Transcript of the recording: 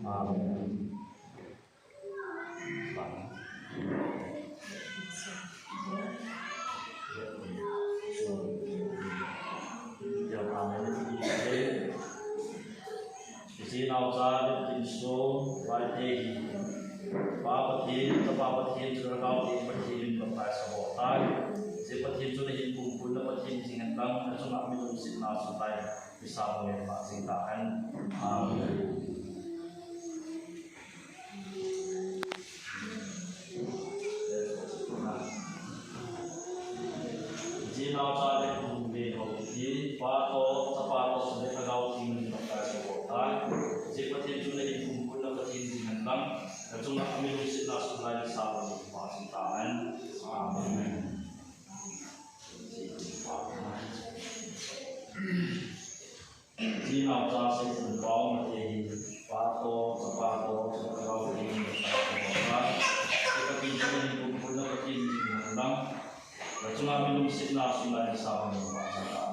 Amin. Yang amin ini nào ra đến số vài thì ba bát thiên cho nó thì bát thiên là phải sao bỏ tay sẽ bát thiên cho nó hiện cùng cuốn là bát thiên chính hành tăng nó trong mạng mình xin nào sửa tay vì sao mà bạn sinh tán amen. Chỉ nào ra đến cùng về hậu thì ba to sẽ phải đào thì mình phải sao bỏ tay sẽ bát thiên cho nó hiện cùng cuốn là bát thiên chính hành tăng nó trong mạng mình xin nào sửa tay vì sao mà bạn sinh tán amen. Chỉ nào ra sẽ thành công mà thì ba to sẽ cao thì mình phải có cái tin cho mình cũng là cái tin gì mà và chúng ta mình cũng sẽ là sự lại sao mà